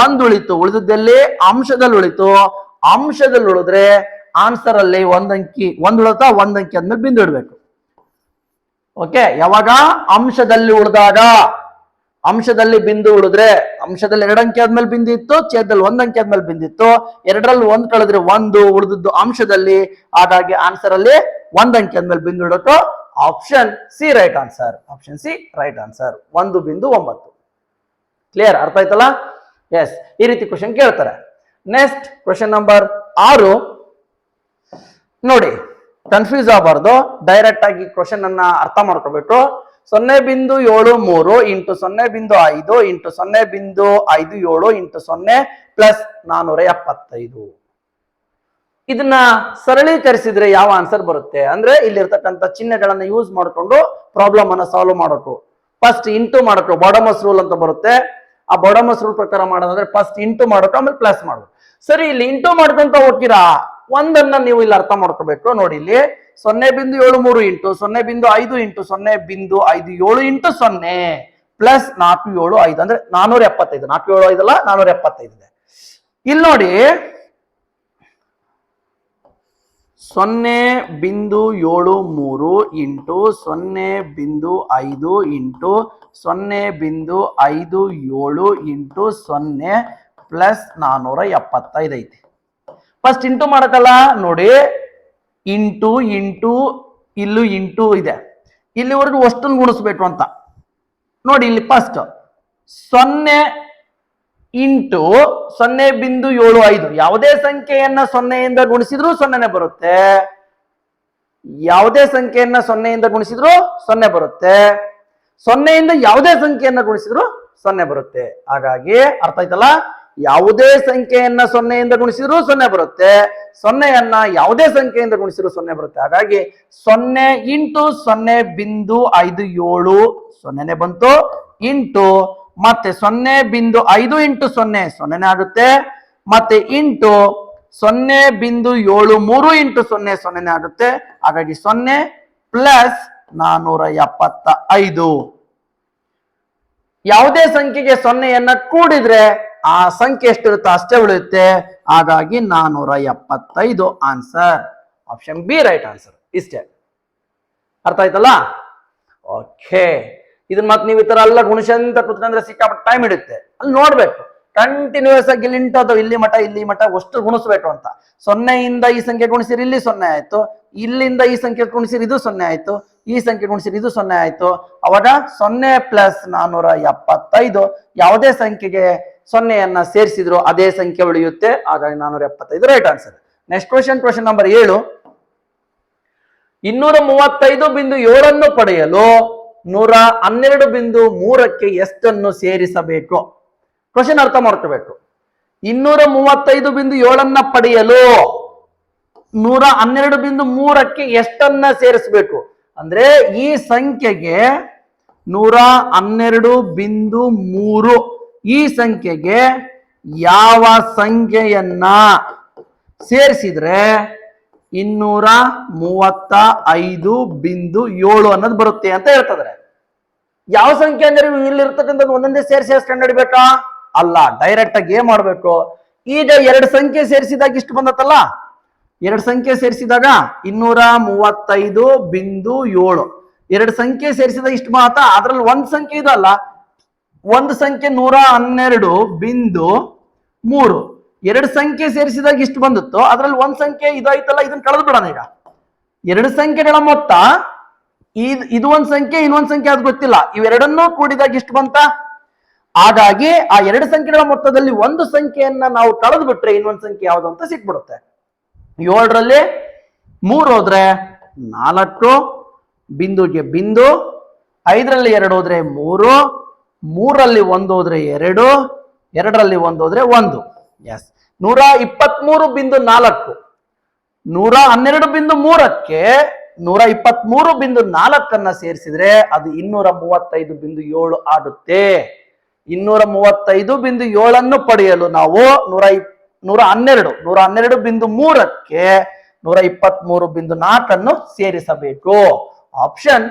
1 ಉಳಿತು, ಉಳಿದದ್ದಲ್ಲಿ ಅಂಶದಲ್ಲಿ ಉಳಿತು. ಅಂಶದಲ್ಲಿ ಉಳಿದ್ರೆ ಆನ್ಸರ್ ಅಲ್ಲಿ 1 ಅಂಕಿ, 1 ಉಳಿತಾ 1 ಅಂಕಿ ಆದ್ಮೇಲೆ ಬಿಂದು ಇಡಬೇಕು. ಓಕೆ, ಯಾವಾಗ ಅಂಶದಲ್ಲಿ ಉಳಿದಾಗ, ಅಂಶದಲ್ಲಿ ಬಿಂದು ಉಳಿದ್ರೆ, ಅಂಶದಲ್ಲಿ 2 ಅಂಕೆ ಆದ್ಮೇಲೆ ಬಿಂದು ಇತ್ತು, ಛೇದದಲ್ಲಿ 1 ಅಂಕೆ ಆದ್ಮೇಲೆ ಬಿಂದಿತ್ತು, 2ರಲ್ಲಿ 1 ಕಳೆದ್ರೆ 1, ಉಳಿದದ್ದು ಅಂಶದಲ್ಲಿ. ಹಾಗಾಗಿ ಆನ್ಸರ್ ಅಲ್ಲಿ 1 ಅಂಕೆ ಆದ್ಮೇಲೆ ಬಿಂದು ಇಡೋದು. Option C right answer. Option C right answer. 1.9. Clear? ಅರ್ಥ ಆಯ್ತಲ್ಲ? ಎಸ್, ಈ ರೀತಿ ಕ್ವಶನ್ ಕೇಳ್ತಾರೆ. Next question number 6. ನೋಡಿ, ಕನ್ಫ್ಯೂಸ್ ಆಗಬಾರ್ದು, ಡೈರೆಕ್ಟ್ ಆಗಿ ಕ್ವಶನ್ ಅನ್ನ ಅರ್ಥ ಮಾಡ್ಕೋಬೇಕು. 0.73 ಇಂಟು 0.5 ಇಂಟು 0.57 ಇಂಟು 0 ಪ್ಲಸ್ 475. ಇದನ್ನ ಸರಳೀಕರಿಸಿದ್ರೆ ಯಾವ ಆನ್ಸರ್ ಬರುತ್ತೆ ಅಂದ್ರೆ, ಇಲ್ಲಿರ್ತಕ್ಕಂಥ ಚಿಹ್ನೆಗಳನ್ನ ಯೂಸ್ ಮಾಡಿಕೊಂಡು ಪ್ರಾಬ್ಲಮ್ ಅನ್ನ ಸಾಲ್ವ್ ಮಾಡಬೇಕು. ಫಸ್ಟ್ ಇಂಟು ಮಾಡಬೇಕು, ಬಾಡಮಸ್ ರೂಲ್ ಅಂತ ಬರುತ್ತೆ. ಆ ಬಾಡಮಸ್ ರೂಲ್ ಪ್ರಕಾರ ಮಾಡೋದಂದ್ರೆ ಫಸ್ಟ್ ಇಂಟು ಮಾಡಬೇಕು, ಆಮೇಲೆ ಪ್ಲಸ್ ಮಾಡಬೇಕು. ಸರಿ, ಇಲ್ಲಿ ಇಂಟು ಮಾಡ್ಕೊಂತ ಹೋಗ್ತೀರಾ, ಒಂದನ್ನ ನೀವು ಇಲ್ಲಿ ಅರ್ಥ ಮಾಡ್ಕೋಬೇಕು. ನೋಡಿ, ಇಲ್ಲಿ 0.73 ಇಂಟು 0.5 ಇಂಟು 0.57 ಇಂಟು 0 ಪ್ಲಸ್ 475 ಅಂದ್ರೆ 475. 475 ಅಲ್ಲ, 475 ಇದೆ. ಇಲ್ಲಿ ನೋಡಿ, 0.73 ಇಂಟು 0.5 ಇಂಟು 0.57 ಇಂಟು 0 ಪ್ಲಸ್ 475 ಐತಿ. ಫಸ್ಟ್ ಇಂಟು ಮಾಡಕಲ್ಲ. ನೋಡಿ, ಇಂಟು ಇಂಟು ಇಲ್ಲೂ ಇಂಟು ಇದೆ, ಇಲ್ಲಿವರೆಗೂ ಅಷ್ಟನ್ನು ಗುಣಿಸ್ಬೇಕು ಅಂತ. ನೋಡಿ, ಇಲ್ಲಿ ಫಸ್ಟ್ 0 ಇಂಟು 0.75. ಯಾವುದೇ ಸಂಖ್ಯೆಯನ್ನ 0ಯಿಂದ ಗುಣಿಸಿದ್ರು 0ನೇ ಬರುತ್ತೆ. ಯಾವುದೇ ಸಂಖ್ಯೆಯನ್ನ 0ಯಿಂದ ಗುಣಿಸಿದ್ರು 0 ಬರುತ್ತೆ. 0ಯಿಂದ ಯಾವುದೇ ಸಂಖ್ಯೆಯನ್ನ ಗುಣಿಸಿದ್ರು 0 ಬರುತ್ತೆ. ಹಾಗಾಗಿ ಅರ್ಥ ಆಯ್ತಲ್ಲ? ಯಾವುದೇ ಸಂಖ್ಯೆಯನ್ನ 0ಯಿಂದ ಗುಣಿಸಿದ್ರು 0 ಬರುತ್ತೆ, 0ಯನ್ನ ಯಾವುದೇ ಸಂಖ್ಯೆಯಿಂದ ಗುಣಿಸಿದ್ರು 0 ಬರುತ್ತೆ. ಹಾಗಾಗಿ 0 ಇಂಟು 0.57 0ನೇ ಬಂತು, ಇಂಟು ಮತ್ತೆ 0.5 ಇಂಟು 0 0ನೇ ಆಗುತ್ತೆ, ಮತ್ತೆ ಇಂಟು 0.73 ಇಂಟು 0 0ನೇ ಆಗುತ್ತೆ. ಹಾಗಾಗಿ 0 ಪ್ಲಸ್ 475. ಯಾವುದೇ ಸಂಖ್ಯೆಗೆ 0ಯನ್ನ ಕೂಡಿದ್ರೆ ಆ ಸಂಖ್ಯೆ ಎಷ್ಟಿರುತ್ತೋ ಅಷ್ಟೇ ಉಳಿಯುತ್ತೆ. ಹಾಗಾಗಿ 475 answer. Option B right answer. ಇಷ್ಟೇ. ಅರ್ಥ ಆಯ್ತಲ್ಲ? ಓಕೆ, ಇದನ್ನ ಮತ್ತೆ ನೀವು ಈ ತರ ಎಲ್ಲ ಗುಣಿಸಂತ ಕುತ್ಕೊಂಡ್ರೆ ಸಿಕ್ಕಾಪಟ್ಟೆ ಟೈಮ್ ಹಿಡಿಯುತ್ತೆ. ಅಲ್ಲಿ ನೋಡ್ಬೇಕು, ಕಂಟಿನ್ಯೂಸ್ ಆಗಿ ಇಲ್ಲಿ ಅಥವಾ ಇಲ್ಲಿ ಮಠ ಅಷ್ಟು ಗುಣಿಸ್ಬೇಕು ಅಂತ. 0ಯಿಂದ ಈ ಸಂಖ್ಯೆ ಗುಣಿಸಿರಿ ಇಲ್ಲಿ 0 ಆಯ್ತು, ಇಲ್ಲಿಂದ ಈ ಸಂಖ್ಯೆ ಗುಣಿಸಿರಿ ಇದು 0 ಆಯ್ತು, ಈ ಸಂಖ್ಯೆ ಗುಣಿಸಿರಿ ಇದು 0 ಆಯ್ತು. ಅವಾಗ 0 ಪ್ಲಸ್ 475 ಯಾವುದೇ ಸಂಖ್ಯೆಗೆ 0ಯನ್ನ ಸೇರಿಸಿದ್ರು ಅದೇ ಸಂಖ್ಯೆ ಉಳಿಯುತ್ತೆ. ಹಾಗಾಗಿ 475 right answer. Next question number 7. 235.7 ಪಡೆಯಲು 112.3ಕ್ಕೆ ಎಷ್ಟನ್ನು ಸೇರಿಸಬೇಕು? ಕ್ವಶನ್ ಅರ್ಥ ಮಾಡ್ಕೋಬೇಕು. 235.7 ಪಡೆಯಲು 112.3ಕ್ಕೆ ಎಷ್ಟನ್ನ ಸೇರಿಸಬೇಕು ಅಂದ್ರೆ, ಈ ಸಂಖ್ಯೆಗೆ 112.3 ಈ ಸಂಖ್ಯೆಗೆ ಯಾವ ಸಂಖ್ಯೆಯನ್ನ ಸೇರಿಸಿದ್ರೆ 235.7 ಅನ್ನೋದು ಬರುತ್ತೆ ಅಂತ ಹೇಳ್ತಿದ್ರೆ. ಯಾವ ಸಂಖ್ಯೆ ಅಂದ್ರೆ ಇಲ್ಲಿರ್ತಕ್ಕಂಥದ್ದು ಒಂದೊಂದೇ ಸೇರಿಸಿ ಕಂಡುಹಿಡಿಬೇಕಾ? ಅಲ್ಲ, ಡೈರೆಕ್ಟ್ ಆಗಿ ಏನ್ ಮಾಡ್ಬೇಕು, ಈಗ 2 ಸಂಖ್ಯೆ ಸೇರಿಸಿದಾಗ ಇಷ್ಟು ಬಂದತ್ತಲ್ಲ, 2 ಸಂಖ್ಯೆ ಸೇರಿಸಿದಾಗ 235.7 2 ಸಂಖ್ಯೆ ಸೇರಿಸಿದಾಗ ಇಷ್ಟು ಮಾತಾ. ಅದ್ರಲ್ಲಿ ಒಂದ್ ಸಂಖ್ಯೆ ಇದಲ್ಲ, ಒಂದು ಸಂಖ್ಯೆ 112.3 2 ಸಂಖ್ಯೆ ಸೇರಿಸಿದಾಗ ಇಷ್ಟು ಬಂದಿತ್ತು. ಅದ್ರಲ್ಲಿ ಒಂದ್ ಸಂಖ್ಯೆ ಇದಾಯ್ತಲ್ಲ, ಇದನ್ನ ಕಳೆದು ಬಿಡೋಣ. ಈಗ 2 ಸಂಖ್ಯೆಗಳ ಮೊತ್ತ, ಇದು ಒಂದ್ ಸಂಖ್ಯೆ ಇನ್ನೊಂದ್ ಸಂಖ್ಯೆ ಅದು ಗೊತ್ತಿಲ್ಲ, ಇವೆರಡನ್ನೂ ಕೂಡಿದಾಗ ಇಷ್ಟು ಬಂತ. ಹಾಗಾಗಿ ಆ 2 ಸಂಖ್ಯೆಗಳ ಮೊತ್ತದಲ್ಲಿ ಒಂದು ಸಂಖ್ಯೆಯನ್ನ ನಾವು ಕಳೆದು ಬಿಟ್ರೆ ಇನ್ನೊಂದು ಸಂಖ್ಯೆ ಯಾವುದು ಅಂತ ಸಿಕ್ಬಿಡುತ್ತೆ. 7ರಲ್ಲಿ 3 ಹೋದ್ರೆ 4, ಬಿಂದುಗೆ ಬಿಂದು, 5ರಲ್ಲಿ 2 ಹೋದ್ರೆ 3, 3ರಲ್ಲಿ 1 ಹೋದ್ರೆ 2, 2ರಲ್ಲಿ 1 ಹೋದ್ರೆ 1. ಎಸ್, 123.4 112.3ಕ್ಕೆ 123.4 ಸೇರಿಸಿದ್ರೆ ಅದು 235.7 ಆಗುತ್ತೆ. 235.7 ಪಡೆಯಲು ನಾವು 112.3ಕ್ಕೆ 123.4 ಸೇರಿಸಬೇಕು. Option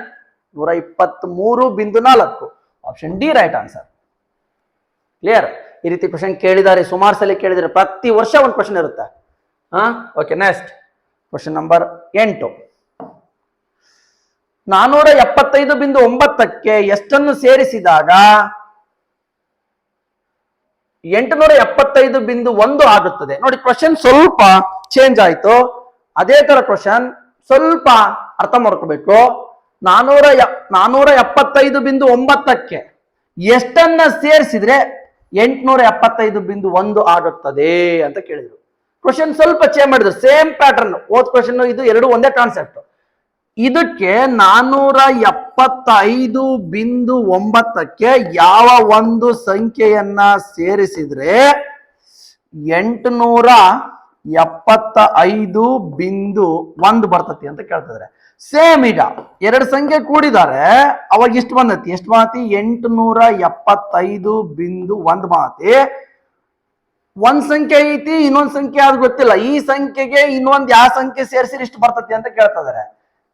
123.4. Option D right answer. Clear? ಈ ರೀತಿ ಕ್ವಶನ್ ಕೇಳಿದ್ದಾರೆ, ಸುಮಾರು ಸಲ ಕೇಳಿದರೆ, ಪ್ರತಿ ವರ್ಷ ಒಂದು ಕ್ವಶನ್ ಇರುತ್ತೆ. Okay, next question number 8. 475.9ಕ್ಕೆ ಎಷ್ಟನ್ನು ಸೇರಿಸಿದಾಗ 875.1 ಆಗುತ್ತದೆ? ನೋಡಿ, ಕ್ವಶನ್ ಸ್ವಲ್ಪ ಚೇಂಜ್ ಆಯ್ತು. ಅದೇ ತರ ಕ್ವಶನ್ ಸ್ವಲ್ಪ ಅರ್ಥ ಮಾಡ್ಕೋಬೇಕು. 475.9ಕ್ಕೆ ಎಷ್ಟನ್ನ ಸೇರಿಸಿದ್ರೆ 875.1 ಆಗುತ್ತದೆ ಅಂತ ಕೇಳಿದ್ರು. ಕ್ವಶನ್ ಸ್ವಲ್ಪ ಚೇಂಜ್ ಮಾಡಿದ್ರು, ಸೇಮ್ ಪ್ಯಾಟರ್ನ್. ಓದ್ ಕ್ವಶನ್ ಇದು ಎರಡು ಒಂದೇ ಕಾನ್ಸೆಪ್ಟ್. ಇದಕ್ಕೆ 475.9ಕ್ಕೆ ಯಾವ ಒಂದು ಸಂಖ್ಯೆಯನ್ನ ಸೇರಿಸಿದ್ರೆ 875.1 ಬರ್ತತಿ ಅಂತ ಕೇಳ್ತಿದ್ರೆ, ಸೇಮ್ ಈಗ ಎರಡು ಸಂಖ್ಯೆ ಕೂಡಿದ್ದಾರೆ, ಅವಾಗ ಇಷ್ಟು ಬಂದತಿ. ಎಷ್ಟು ಮಾತಿ? 875.1 ಮಾತಿ. ಒಂದ್ ಸಂಖ್ಯೆ ಐತಿ, ಇನ್ನೊಂದ್ ಸಂಖ್ಯೆ ಆದ್ ಗೊತ್ತಿಲ್ಲ. ಈ ಸಂಖ್ಯೆಗೆ ಇನ್ನೊಂದ್ ಯಾವ ಸಂಖ್ಯೆ ಸೇರಿಸಿ ಇಷ್ಟು ಬರ್ತತಿ ಅಂತ ಕೇಳ್ತಿದಾರೆ.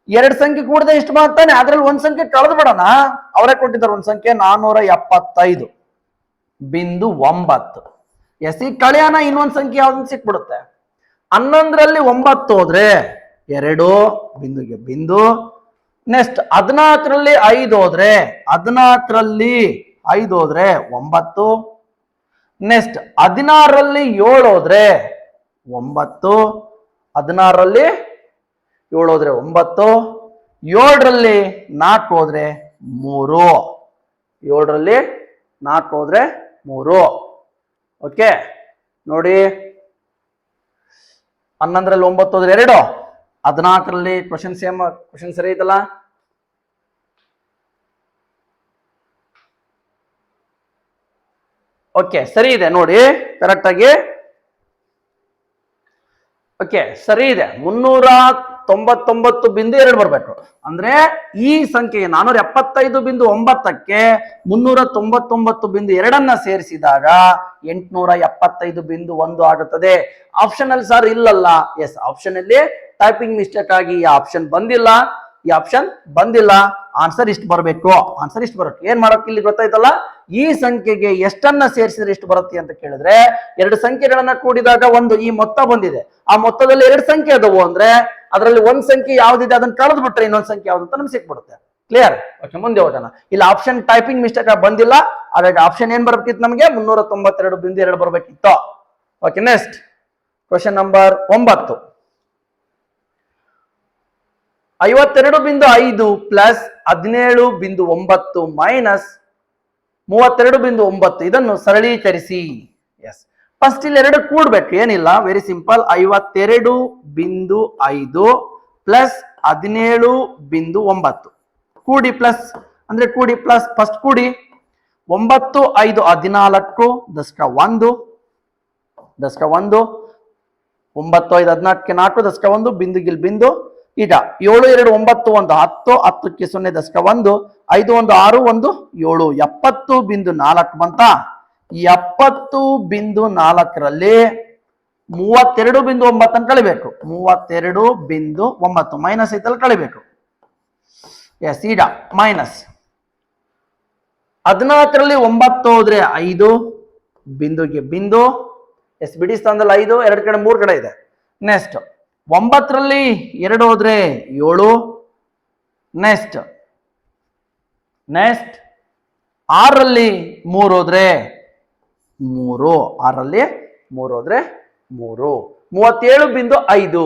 ಎರಡು ಸಂಖ್ಯೆ ಕೂಡದೆ ಇಷ್ಟು ಮಾಡ್ತಾನೆ, ಅದ್ರಲ್ಲಿ ಒಂದ್ ಸಂಖ್ಯೆ ಕಳೆದು ಬಿಡೋಣ. ಅವರೇ ಕೊಟ್ಟಿದ್ದಾರೆ ಒಂದ್ ಸಂಖ್ಯೆ 475.9. ಎಸ್, ಈ ಕಳೆಯನ ಇನ್ನೊಂದ್ ಸಂಖ್ಯೆ ಯಾವ್ದು ಸಿಕ್ಬಿಡುತ್ತೆ. 11ರಲ್ಲಿ 9 ಹೋದ್ರೆ 2 ಬಿಂದುಗೆ ಬಿಂದು. ನೆಕ್ಸ್ಟ್ 14ರಲ್ಲಿ 5 ಹೋದ್ರೆ 9. ನೆಕ್ಸ್ಟ್ 16ರಲ್ಲಿ 7 ಹೋದ್ರೆ 9. 16ರಲ್ಲಿ 7 ಹೋದ್ರೆ 9. 7ರಲ್ಲಿ 4 ಹೋದ್ರೆ 3. 7ರಲ್ಲಿ 4 ಹೋದ್ರೆ 3. ಓಕೆ, ನೋಡಿ, 11ರಲ್ಲಿ 9 ಹೋದ್ರೆ 2. 14ರಲ್ಲಿ ಕ್ವಶನ್ ಸೇಮ್, ಕ್ವಶನ್ ಸರಿ ಐತಲ್ಲ? ಓಕೆ, ಸರಿ ಇದೆ ನೋಡಿ, ಕರೆಕ್ಟ್ ಆಗಿ. ಓಕೆ, ಸರಿ ಇದೆ. 399.2 ಬರ್ಬೇಕು. ಅಂದ್ರೆ ಈ ಸಂಖ್ಯೆಗೆ 475.9ಕ್ಕೆ 399.2 ಸೇರಿಸಿದಾಗ 875.1 ಆಗುತ್ತದೆ. ಆಪ್ಷನ್ ಅಲ್ಲಿ ಸರ್ ಇಲ್ಲಲ್ಲ? ಎಸ್, ಆಪ್ಷನ್ ಅಲ್ಲಿ ಟೈಪಿಂಗ್ ಮಿಸ್ಟೇಕ್ ಆಗಿ ಈ ಆಪ್ಷನ್ ಬಂದಿಲ್ಲ. ಆನ್ಸರ್ ಇಷ್ಟು ಬರಬೇಕು. ಏನ್ ಮಾಡಕ್ ಇಲ್ಲಿ ಗೊತ್ತಾಯ್ತಲ್ಲ? ಈ ಸಂಖ್ಯೆಗೆ ಎಷ್ಟನ್ನ ಸೇರಿಸಿದ್ರೆ ಎಷ್ಟು ಬರುತ್ತೆ ಅಂತ ಕೇಳಿದ್ರೆ, ಎರಡು ಸಂಖ್ಯೆಗಳನ್ನ ಕೂಡಿದಾಗ ಒಂದು ಈ ಮೊತ್ತ ಬಂದಿದೆ. ಆ ಮೊತ್ತದಲ್ಲಿ ಎರಡು ಸಂಖ್ಯೆ ಅದವು ಅಂದ್ರೆ ಅದರಲ್ಲಿ ಒಂದ್ ಸಂಖ್ಯೆ ಯಾವ್ದಿದೆ ಅದನ್ನ ಕಳೆದು ಬಿಟ್ರೆ ಇನ್ನೊಂದ್ ಸಂಖ್ಯೆ ಯಾವ್ದು ಅಂತ ನಮ್ಗೆ ಸಿಕ್ಬಿಡುತ್ತೆ. ಕ್ಲಿಯರ್? ಓಕೆ, ಮುಂದೆ ಹೋಗೋಣ. ಇಲ್ಲಿ ಆಪ್ಷನ್ ಟೈಪಿಂಗ್ ಮಿಸ್ಟೇಕ್ ಬಂದಿಲ್ಲ, ಹಾಗಾಗಿ ಆಪ್ಷನ್ ಏನ್ ಬರ್ಬೇಕಿತ್ತು ನಮಗೆ? 392.2 ಬರ್ಬೇಕಿತ್ತು. Okay, next question number 9. 52.5 plus 17.9 minus 32.9 ಇದನ್ನು ಸರಳೀಕರಿಸಿ. ಎಸ್, ಫಸ್ಟ್ ಇಲ್ಲಿ ಎರಡು ಕೂಡ್ಬೇಕು, ಏನಿಲ್ಲ, ವೆರಿ ಸಿಂಪಲ್. 52.5 ಪ್ಲಸ್ 17.9 ಕೂಡಿ ಪ್ಲಸ್ ಅಂದ್ರೆ ಕೂಡಿ ಪ್ಲಸ್, ಫಸ್ಟ್ ಕೂಡಿ. 9 5 14 ದಶಕ 1 9 5 14 ದಶಕ 1 ಬಿಂದುಗಿಲ್ ಬಿಂದು. ಈಗ 7 2 9 1 10 10ಕ್ಕೆ 0 ದಶಕ 1 5 1 6 1 7 70.4 ಬಂತ. 70.4ರಲ್ಲಿ 32.9 ಅಂತ ಕಳಿಬೇಕು. 32.9 ಮೈನಸ್ ಐತಲ್ಲಿ ಕಳಿಬೇಕು. ಎಸ್, ಈಗ ಮೈನಸ್ 14ರಲ್ಲಿ 9 ಹೋದ್ರೆ 5 ಬಿಂದುಗೆ ಬಿಂದು. ಎಸ್, ಬಿಡಿ ಸ್ಥಾನದಲ್ಲಿ 5, ಎರಡು ಕಡೆ 3 ಕಡೆ ಇದೆ. ನೆಕ್ಸ್ಟ್ 9ರಲ್ಲಿ 2 ಹೋದ್ರೆ 7. ನೆಕ್ಸ್ಟ್ 6ರಲ್ಲಿ 3 ಹೋದ್ರೆ 3. 6ರಲ್ಲಿ 3 ಹೋದ್ರೆ 3. 37.5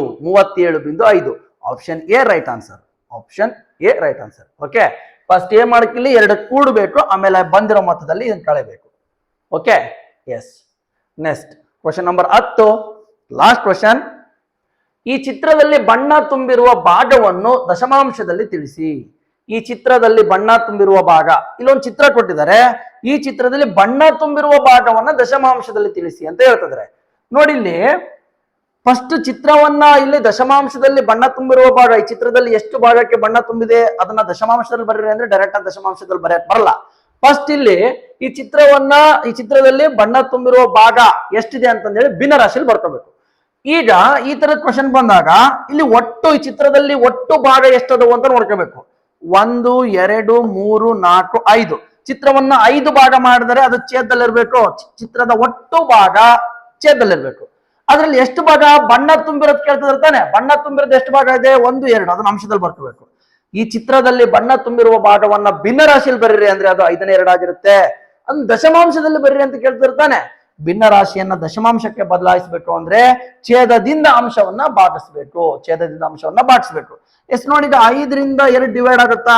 option A right answer. Okay, first ಏನ್ ಮಾಡಕ್ಕಿಲ್ಲಿ ಎರಡು ಕೂಡಬೇಕು, ಆಮೇಲೆ ಬಂದಿರೋ ಮೊತ್ತದಲ್ಲಿ ಇದನ್ನ ಕಳೆಬೇಕು. Okay, yes. Next question number 10, last question. ಈ ಚಿತ್ರದಲ್ಲಿ ಬಣ್ಣ ತುಂಬಿರುವ ಭಾಗವನ್ನು ದಶಮಾಂಶದಲ್ಲಿ ತಿಳಿಸಿ. ಈ ಚಿತ್ರದಲ್ಲಿ ಬಣ್ಣ ತುಂಬಿರುವ ಭಾಗ, ಇಲ್ಲೊಂದು ಚಿತ್ರ ಕೊಟ್ಟಿದ್ದಾರೆ. ಈ ಚಿತ್ರದಲ್ಲಿ ಬಣ್ಣ ತುಂಬಿರುವ ಭಾಗವನ್ನ ದಶಮಾಂಶದಲ್ಲಿ ತಿಳಿಸಿ ಅಂತ ಹೇಳ್ತಿದ್ದಾರೆ. ನೋಡಿ, ಇಲ್ಲಿ ಫಸ್ಟ್ ಚಿತ್ರವನ್ನ ಇಲ್ಲಿ ದಶಮಾಂಶದಲ್ಲಿ ಬಣ್ಣ ತುಂಬಿರುವ ಭಾಗ, ಈ ಚಿತ್ರದಲ್ಲಿ ಎಷ್ಟು ಭಾಗಕ್ಕೆ ಬಣ್ಣ ತುಂಬಿದೆ ಅದನ್ನ ದಶಮಾಂಶದಲ್ಲಿ ಬರೀರಿ ಅಂದ್ರೆ ಡೈರೆಕ್ಟ್ ಆಗಿ ದಶಮಾಂಶದಲ್ಲಿ ಬರೆಯಕ್ ಬರಲ್ಲ. ಫಸ್ಟ್ ಇಲ್ಲಿ ಈ ಚಿತ್ರದಲ್ಲಿ ಬಣ್ಣ ತುಂಬಿರುವ ಭಾಗ ಎಷ್ಟಿದೆ ಅಂತಂದೇಳಿ ಭಿನ್ನರಾಶಿಯಲ್ಲಿ ಬರ್ಕೋಬೇಕು. ಈಗ ಈ ತರದ ಕ್ವಶನ್ ಬಂದಾಗ ಇಲ್ಲಿ ಒಟ್ಟು ಈ ಚಿತ್ರದಲ್ಲಿ ಒಟ್ಟು ಭಾಗ ಎಷ್ಟದವು ಅಂತ ನೋಡ್ಕೋಬೇಕು. 1 2 3 4 5 ಚಿತ್ರವನ್ನ 5 ಭಾಗ ಮಾಡಿದರೆ ಅದು ಛೇದದಲ್ಲಿರ್ಬೇಕು. ಚಿತ್ರದ ಒಟ್ಟು ಭಾಗ ಛೇದದಲ್ಲಿರ್ಬೇಕು. ಅದ್ರಲ್ಲಿ ಎಷ್ಟು ಭಾಗ ಬಣ್ಣ ತುಂಬಿರೋದು ಕೇಳ್ತಿದ್ರೆ ತಾನೆ, ಬಣ್ಣ ತುಂಬಿರೋದು ಎಷ್ಟು ಭಾಗ ಇದೆ 1 2 ಅದನ್ನ ಅಂಶದಲ್ಲಿ ಬರ್ಕೋಬೇಕು. ಈ ಚಿತ್ರದಲ್ಲಿ ಬಣ್ಣ ತುಂಬಿರುವ ಭಾಗವನ್ನ ಭಿನ್ನ ರಾಶಿಯಲ್ಲಿ ಬರೀರಿ ಅಂದ್ರೆ ಅದು 5ನೇ 2 ಆಗಿರುತ್ತೆ. ಅದನ್ನ ದಶಮಾಂಶದಲ್ಲಿ ಬರೀರಿ ಅಂತ ಕೇಳ್ತಿರ್ತಾನೆ. ಭಿನ್ನ ರಾಶಿಯನ್ನ ದಶಮಾಂಶಕ್ಕೆ ಬದಲಾಯಿಸಬೇಕು ಅಂದ್ರೆ ಛೇದದಿಂದ ಅಂಶವನ್ನ ಭಾಗಿಸ್ಬೇಕು. ಎಷ್ಟು ನೋಡಿ, 5ರಿಂದ 2 ಡಿವೈಡ್ ಆಗುತ್ತಾ?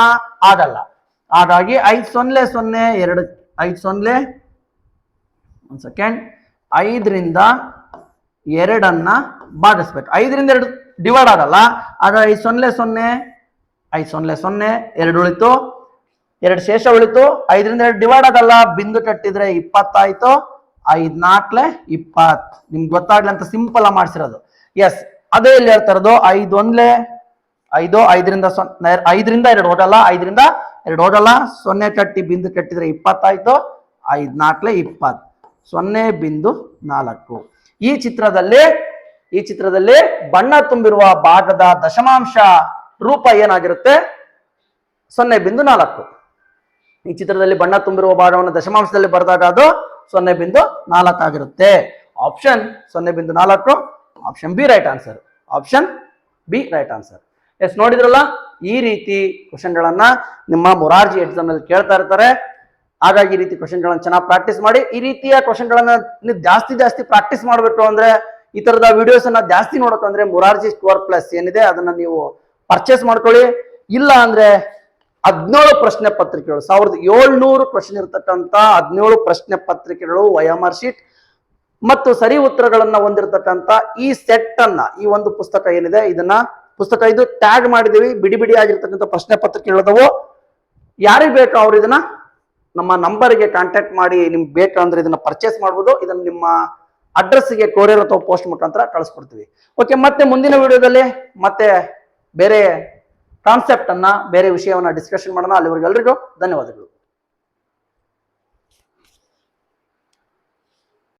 ಆಗಲ್ಲ. ಹಾಗಾಗಿ 5 0 0 2 5 0 1 ಸೆಕೆಂಡ್ 5ರಿಂದ 2 ಭಾಗಿಸ್ಬೇಕು. 5ರಿಂದ 2 ಡಿವೈಡ್ ಆಗಲ್ಲ. ಆಗ 5 0 0 5 0 0 2 ಉಳಿತು, 2 ಶೇಷ ಉಳಿತು. 5ರಿಂದ 2 ಡಿವೈಡ್ ಆಗಲ್ಲ, ಬಿಂದು ಕಟ್ಟಿದ್ರೆ 20 ಆಯ್ತು. 5 4 20 ನಿಮ್ಗೆ ಗೊತ್ತಾಗ್ಲಿ ಅಂತ ಸಿಂಪಲ್ ಮಾಡ್ಸಿರೋದು. ಎಸ್, ಅದೇ ಇಲ್ಲಿ ಹೇಳ್ತಾ ಇರೋದು 5 1 5 5ರಿಂದ 2 ಹೋಗಲ್ಲ, 5ರಿಂದ 2 ಹೋಗಲ್ಲ. 0 ಕಟ್ಟಿ ಬಿಂದು ಕಟ್ಟಿದ್ರೆ 20 ಆಯ್ತು. 5 4 20 0.4. ಈ ಚಿತ್ರದಲ್ಲಿ ಬಣ್ಣ ತುಂಬಿರುವ ಭಾಗದ ದಶಮಾಂಶ ರೂಪ ಏನಾಗಿರುತ್ತೆ? 0.4. ಈ ಚಿತ್ರದಲ್ಲಿ ಬಣ್ಣ ತುಂಬಿರುವ ಭಾಗವನ್ನು ದಶಮಾಂಶದಲ್ಲಿ ಬರೆದಾಗ ಅದು 0.4 ಆಗಿರುತ್ತೆ. Option 0.4. Option B right answer. Option B right answer. Yes, ನೋಡಿದ್ರಲ್ಲ, ಈ ರೀತಿ ಕ್ವಶನ್ಗಳನ್ನ ನಿಮ್ಮ ಮೊರಾರ್ಜಿ ಎಕ್ಸಾಮ್ ನಲ್ಲಿ ಕೇಳ್ತಾ ಇರ್ತಾರೆ. ಹಾಗಾಗಿ ಈ ರೀತಿ ಕ್ವಶನ್ಗಳನ್ನ ಚೆನ್ನಾಗಿ ಪ್ರಾಕ್ಟೀಸ್ ಮಾಡಿ. ಈ ರೀತಿಯ ಕ್ವಶನ್ಗಳನ್ನ ನೀವು ಜಾಸ್ತಿ ಪ್ರಾಕ್ಟೀಸ್ ಮಾಡಬೇಕು ಅಂದ್ರೆ, ಈ ತರದ ವಿಡಿಯೋಸ್ ಅನ್ನ ಜಾಸ್ತಿ ನೋಡಬೇಕಂದ್ರೆ ಮೊರಾರ್ಜಿ ಸ್ಕೋರ್ ಪ್ಲಸ್ ಏನಿದೆ ಅದನ್ನ ನೀವು ಪರ್ಚೇಸ್ ಮಾಡ್ಕೊಳ್ಳಿ. ಇಲ್ಲ ಅಂದ್ರೆ 17 ಪ್ರಶ್ನೆ ಪತ್ರಿಕೆಗಳು, 1700 ಕ್ವಶನ್ ಇರತಕ್ಕಂತ 17 ಪ್ರಶ್ನೆ ಪತ್ರಿಕೆಗಳು, OMR ಶೀಟ್ ಮತ್ತು ಸರಿ ಉತ್ತರಗಳನ್ನ ಹೊಂದಿರತಕ್ಕಂತ ಈ ಸೆಟ್ ಅನ್ನ, ಈ ಒಂದು ಪುಸ್ತಕ ಏನಿದೆ ಪುಸ್ತಕ ಇದು ಟ್ಯಾಗ್ ಮಾಡಿದೀವಿ. ಬಿಡಿ ಆಗಿರ್ತಕ್ಕಂಥ ಪ್ರಶ್ನೆ ಪತ್ರಿಕೆಗಳದವು. ಯಾರಿಗೆ ಬೇಕೋ ಅವ್ರು ಇದನ್ನ ನಮ್ಮ ನಂಬರ್ಗೆ ಕಾಂಟ್ಯಾಕ್ಟ್ ಮಾಡಿ ನಿಮ್ಗೆ ಬೇಕಂದ್ರೆ ಇದನ್ನ ಪರ್ಚೇಸ್ ಮಾಡ್ಬೋದು. ಇದನ್ನ ನಿಮ್ಮ ಅಡ್ರೆಸ್ಗೆ ಕೊರಿಯರ್ ಅಥವಾ ಪೋಸ್ಟ್ ಮುಖಾಂತರ ಕಳಿಸ್ಕೊಡ್ತೀವಿ. ಓಕೆ, ಮತ್ತೆ ಮುಂದಿನ ವಿಡಿಯೋದಲ್ಲಿ ಮತ್ತೆ ಬೇರೆ ಕಾನ್ಸೆಪ್ಟ್ ಅನ್ನ, ಬೇರೆ ವಿಷಯವನ್ನ ಡಿಸ್ಕಷನ್ ಮಾಡೋಣ. ಅಲ್ಲಿವರೆಗೂ ಎಲ್ರಿಗೂ ಧನ್ಯವಾದಗಳು.